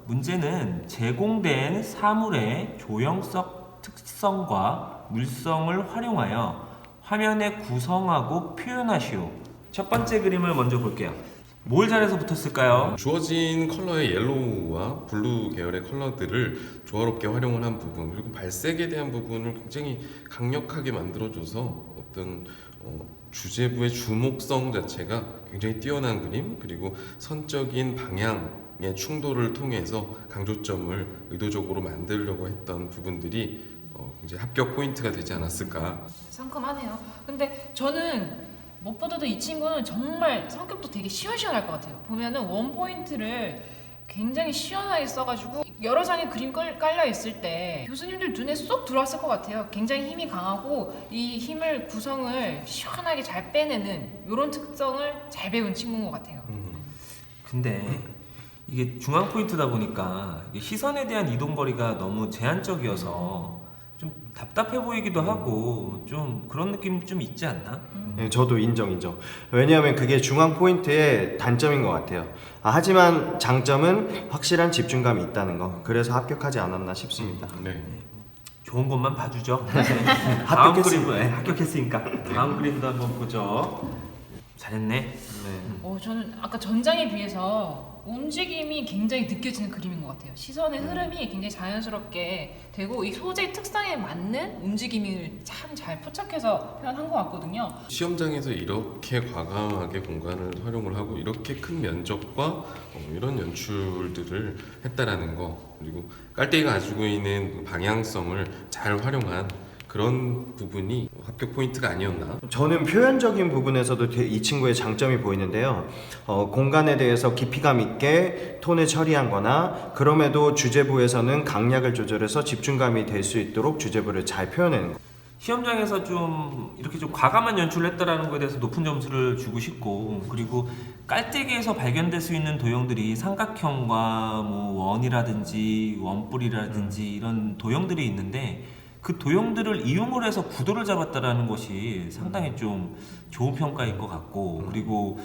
문제는 제공된 사물의 조형성 특성과 물성을 활용하여 화면에 구성하고 표현하시오. 첫 번째 그림을 먼저 볼게요. 뭘 잘해서 붙었을까요? 주어진 컬러의 옐로우와 블루 계열의 컬러들을 조화롭게 활용을 한 부분, 그리고 발색에 대한 부분을 굉장히 강력하게 만들어줘서 어떤 주제부의 주목성 자체가 굉장히 뛰어난 그림, 그리고 선적인 방향의 충돌을 통해서 강조점을 의도적으로 만들려고 했던 부분들이 굉장히 합격 포인트가 되지 않았을까. 상큼하네요. 근데 저는 무엇보다도 이 친구는 정말 성격도 되게 시원시원할 것 같아요. 보면은 원 포인트를 굉장히 시원하게 써가지고 여러 장의 그림 깔려 있을 때 교수님들 눈에 쏙 들어왔을 것 같아요. 굉장히 힘이 강하고 이 힘을 구성을 시원하게 잘 빼내는 이런 특성을 잘 배운 친구인 것 같아요. 근데 이게 중앙 포인트다 보니까 이게 시선에 대한 이동 거리가 너무 제한적이어서 좀 답답해 보이기도 하고 좀 그런 느낌 좀 있지 않나? 네, 저도 인정. 왜냐하면 그게 중앙 포인트의 단점인 것 같아요. 하지만 장점은 확실한 집중감이 있다는 거. 그래서 합격하지 않았나 싶습니다. 네. 좋은 것만 봐주죠. 다음 그림 합격했으니까 다음 그림도 한번 보죠. 잘했네. 저는 아까 전장에 비해서 움직임이 굉장히 느껴지는 그림인 것 같아요. 시선의 흐름이 굉장히 자연스럽게 되고 이 소재 특성에 맞는 움직임을 참 잘 포착해서 표현한 것 같거든요. 시험장에서 이렇게 과감하게 공간을 활용을 하고 이렇게 큰 면적과 이런 연출들을 했다라는 거, 그리고 깔때기가 가지고 있는 방향성을 잘 활용한 그런 부분이 합격 포인트가 아니었나. 저는 표현적인 부분에서도 이 친구의 장점이 보이는데요. 공간에 대해서 깊이감 있게 톤을 처리한 거나 그럼에도 주제부에서는 강약을 조절해서 집중감이 될 수 있도록 주제부를 잘 표현하는 거. 시험장에서 좀 이렇게 좀 과감한 연출을 했다라는 거에 대해서 높은 점수를 주고 싶고, 그리고 깔때기에서 발견될 수 있는 도형들이 삼각형과 뭐 원이라든지 원뿔이라든지 이런 도형들이 있는데 그 도형들을 이용을 해서 구도를 잡았다라는 것이 상당히 좀 좋은 평가일 것 같고, 그리고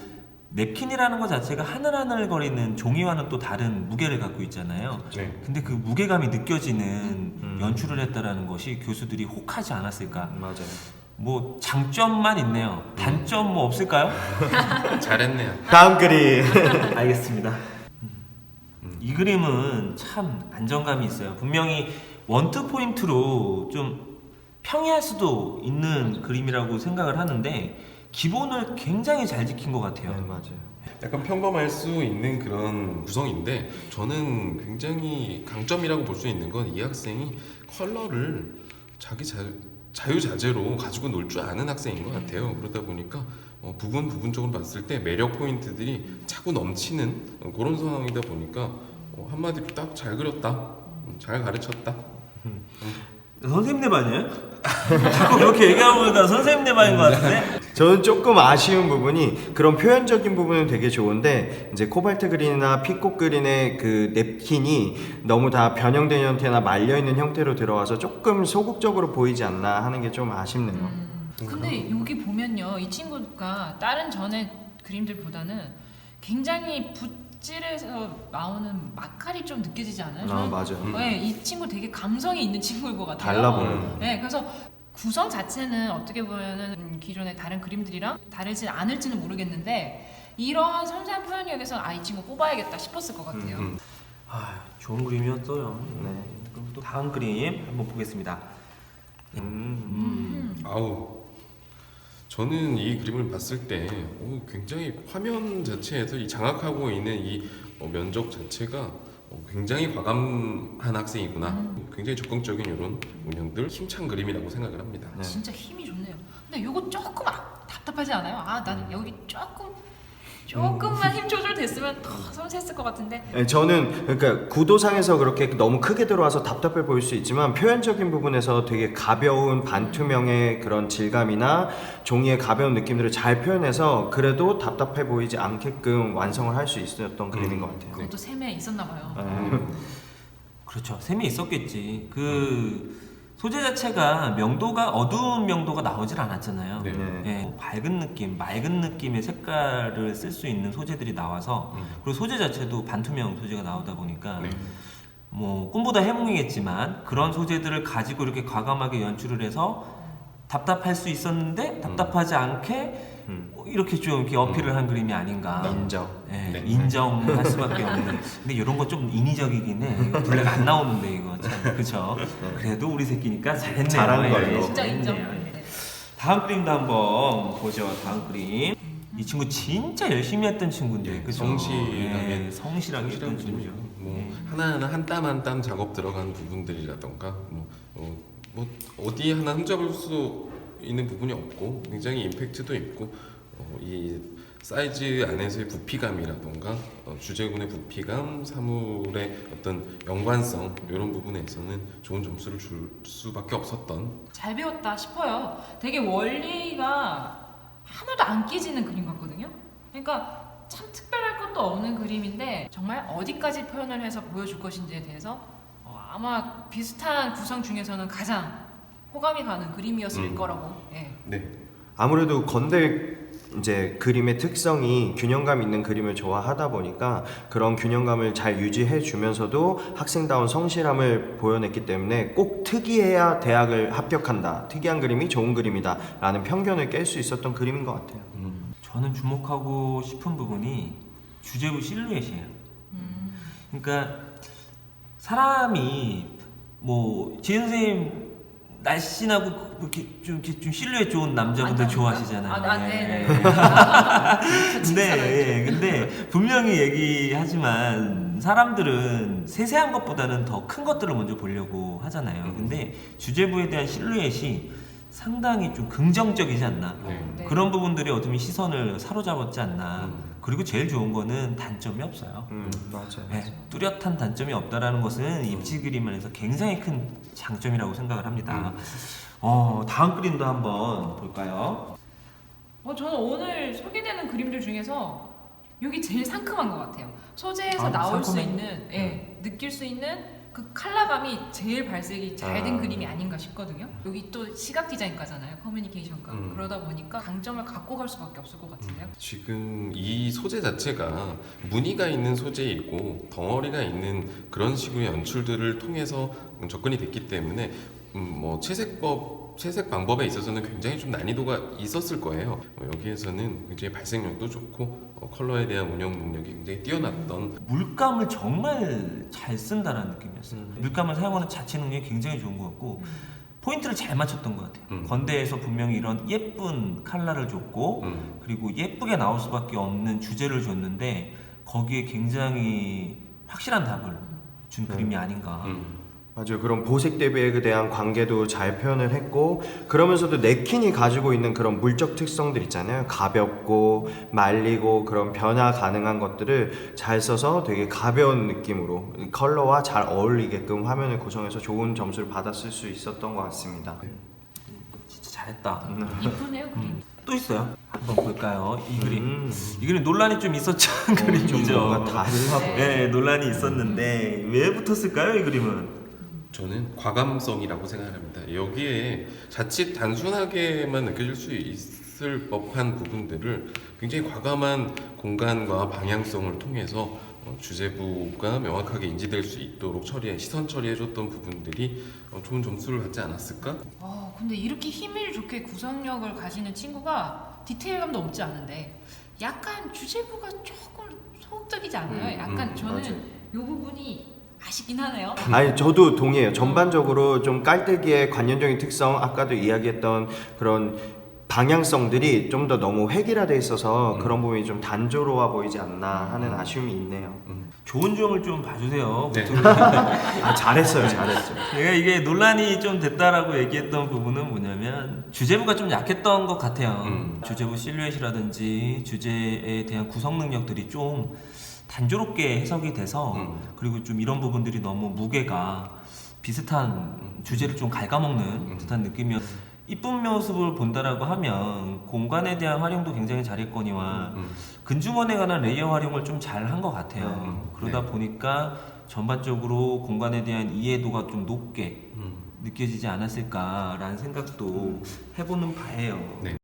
냅킨이라는 것 자체가 하늘하늘거리는 종이와는 또 다른 무게를 갖고 있잖아요. 네. 근데 그 무게감이 느껴지는 연출을 했다라는 것이 교수들이 혹하지 않았을까. 맞아요. 뭐 장점만 있네요. 단점 뭐 없을까요? 잘했네요. 다음 그림. 알겠습니다. 이 그림은 참 안정감이 있어요. 분명히 원투 포인트로 좀 평이할 수도 있는 그림이라고 생각을 하는데 기본을 굉장히 잘 지킨 것 같아요. 네, 맞아요. 약간 평범할 수 있는 그런 구성인데 저는 굉장히 강점이라고 볼 수 있는 건 이 학생이 컬러를 자기 자유자재로 가지고 놀 줄 아는 학생인 것 같아요. 그러다 보니까 부분적으로 봤을 때 매력 포인트들이 차고 넘치는 그런 상황이다 보니까 한마디로 딱 잘 그렸다, 잘 가르쳤다. 선생님 내 반이에요? 자꾸 그렇게 얘기하면 선생님 내 반인 것 같은데? 저는 조금 아쉬운 부분이 그런 표현적인 부분은 되게 좋은데 이제 코발트 그린이나 피콕 그린의 그 냅킨이 너무 다 변형된 형태나 말려있는 형태로 들어와서 조금 소극적으로 보이지 않나 하는 게 좀 아쉽네요. 근데 여기 보면요, 이 친구가 다른 전의 그림들보다는 굉장히 붓질에서 나오는 막칼이 좀 느껴지지 않아요? 저는 맞아요. 네, 이 친구 되게 감성이 있는 친구인 것 같아요. 달라 보여요. 네, 그래서 구성 자체는 어떻게 보면은 기존의 다른 그림들이랑 다르지 않을지는 모르겠는데 이러한 섬세한 표현에 대해서 이 친구 뽑아야겠다 싶었을 것 같아요. 좋은 그림이었어요. 네. 그럼 또 다음 그림 한번 보겠습니다. 아우, 저는 이 그림을 봤을 때 굉장히 화면 자체에서 이 장악하고 있는 이 면적 자체가 굉장히 과감한 학생이구나. 굉장히 적극적인 이런 운영들, 힘찬 그림이라고 생각을 합니다. 네. 진짜 힘이 좋네요. 근데 요거 조금 답답하지 않아요? 난 여기 조금만 힘 조절됐으면 더 섬세했을 것 같은데. 네, 저는 그러니까 구도상에서 그렇게 너무 크게 들어와서 답답해 보일 수 있지만 표현적인 부분에서 되게 가벼운 반투명의 그런 질감이나 종이의 가벼운 느낌들을 잘 표현해서 그래도 답답해 보이지 않게끔 완성을 할 수 있었던 그림인 것 같아요. 그것도 셈에 있었나 봐요. 그렇죠. 셈이 있었겠지. 그 소재 자체가 명도가 어두운 명도가 나오질 않았잖아요. 네. 예, 밝은 느낌, 맑은 느낌의 색깔을 쓸 수 있는 소재들이 나와서 그리고 소재 자체도 반투명 소재가 나오다 보니까 네. 뭐 꿈보다 해몽이겠지만 그런 소재들을 가지고 이렇게 과감하게 연출을 해서 답답할 수 있었는데 답답하지 않게 이렇게 좀 이렇게 어필을 한 그림이 아닌가. 인정. 예, 네. 인정할 수밖에 없는. 근데 이런 거 좀 인위적이긴 해. 블랙 안 나오는데 이거 참 그쵸. 그래도 우리 새끼니까 잘했네요. 잘한 예, 걸로. 진짜 인정. 잘했네요. 예. 네. 다음 그림도 한번 보죠. 다음 그림. 이 친구 진짜 열심히 했던 친구인데, 예, 그죠? 성실하게 예, 성실하게 했던 친구죠. 뭐 예. 하나하나 한 땀 한 땀 작업 들어간 부분들이라던가 뭐 어디 하나 흠잡을 수 있는 부분이 없고 굉장히 임팩트도 있고 이 사이즈 안에서의 부피감이라던가 주제군의 부피감, 사물의 어떤 연관성 이런 부분에서는 좋은 점수를 줄 수밖에 없었던 잘 배웠다 싶어요. 되게 원리가 하나도 안 깨지는 그림 같거든요. 그러니까 참 특별할 것도 없는 그림인데 정말 어디까지 표현을 해서 보여줄 것인지에 대해서 아마 비슷한 구성 중에서는 가장 호감이 가는 그림이었을 거라고. 예. 네. 아무래도 건대 이제 그림의 특성이 균형감 있는 그림을 좋아하다 보니까 그런 균형감을 잘 유지해 주면서도 학생다운 성실함을 보여냈기 때문에 꼭 특이해야 대학을 합격한다, 특이한 그림이 좋은 그림이다 라는 편견을 깰 수 있었던 그림인 것 같아요. 저는 주목하고 싶은 부분이 주제부 실루엣이에요. 그러니까 사람이 뭐 지은 선생님 날씬하고 이렇게 좀 실루엣 좋은 남자분들 아닙니까? 좋아하시잖아요. 네네. 근데 분명히 얘기하지만 사람들은 세세한 것보다는 더 큰 것들을 먼저 보려고 하잖아요. 근데 주제부에 대한 실루엣이 상당히 좀 긍정적이지 않나. 네. 그런 부분들이 어떻게 보면 시선을 사로잡았지 않나. 그리고 제일 좋은 거는 단점이 없어요. 맞아요. 네, 뚜렷한 단점이 없다라는 것은 입시 그림에서 굉장히 큰 장점이라고 생각을 합니다. 다음 그림도 한번 볼까요? 저는 오늘 소개되는 그림들 중에서 여기 제일 상큼한 것 같아요. 소재에서 아, 나올 수 상큼해? 있는, 느낄 수 있는 그 컬러감이 제일 발색이 잘 된 그림이 아닌가 싶거든요. 여기 또 시각 디자인과잖아요, 커뮤니케이션과. 그러다 보니까 강점을 갖고 갈 수밖에 없을 것 같은데요. 지금 이 소재 자체가 무늬가 있는 소재이고 덩어리가 있는 그런 식의 연출들을 통해서 접근이 됐기 때문에 뭐 채색 방법에 있어서는 굉장히 좀 난이도가 있었을 거예요. 여기에서는 굉장히 발색력도 좋고 컬러에 대한 운영 능력이 굉장히 뛰어났던 물감을 정말 잘 쓴다라는 느낌이었어요. 물감을 사용하는 자체 능력이 굉장히 좋은 것 같고 포인트를 잘 맞췄던 것 같아요. 건대에서 분명히 이런 예쁜 컬러를 줬고 그리고 예쁘게 나올 수밖에 없는 주제를 줬는데 거기에 굉장히 확실한 답을 준 그림이 아닌가. 맞아요. 그런 보색 대비에 대한 관계도 잘 표현을 했고, 그러면서도 네킨이 가지고 있는 그런 물적 특성들 있잖아요. 가볍고 말리고 그런 변화 가능한 것들을 잘 써서 되게 가벼운 느낌으로 컬러와 잘 어울리게끔 화면을 구성해서 좋은 점수를 받았을 수 있었던 것 같습니다. 진짜 잘했다. 이쁘네요, 그림. 또 있어요. 한번 볼까요? 이 그림. 이 그림 논란이 좀 있었죠. 그림이죠. 좀 뭔가 다르다. 네, 논란이 있었는데 왜 붙었을까요? 이 그림은? 저는 과감성이라고 생각합니다. 여기에 자칫 단순하게만 느껴질 수 있을 법한 부분들을 굉장히 과감한 공간과 방향성을 통해서 주제부가 명확하게 인지될 수 있도록 시선 처리해줬던 부분들이 좋은 점수를 받지 않았을까? 근데 이렇게 힘을 좋게 구성력을 가지는 친구가 디테일감도 없지 않은데 약간 주제부가 조금 소극적이지 않아요? 약간 저는 맞아요. 이 부분이 아쉽긴 하네요. 아니 저도 동의해요. 전반적으로 좀 깔때기의 관념적인 특성, 아까도 이야기했던 그런 방향성들이 좀 더 너무 획일화돼 있어서 그런 부분이 좀 단조로워 보이지 않나 하는 아쉬움이 있네요. 좋은 점을 좀 봐주세요. 네. 잘했어요. 내가 이게 논란이 좀 됐다라고 얘기했던 부분은 뭐냐면 주제부가 좀 약했던 것 같아요. 주제부 실루엣이라든지 주제에 대한 구성 능력들이 좀 단조롭게 해석이 돼서 그리고 좀 이런 부분들이 너무 무게가 비슷한 주제를 좀 갉아먹는 듯한 느낌이었어요. 이쁜 모습을 본다라고 하면 공간에 대한 활용도 굉장히 잘했거니와 근중원에 관한 레이어 활용을 좀 잘한 것 같아요. 그러다 보니까 전반적으로 공간에 대한 이해도가 좀 높게 느껴지지 않았을까라는 생각도 해보는 바예요. 네.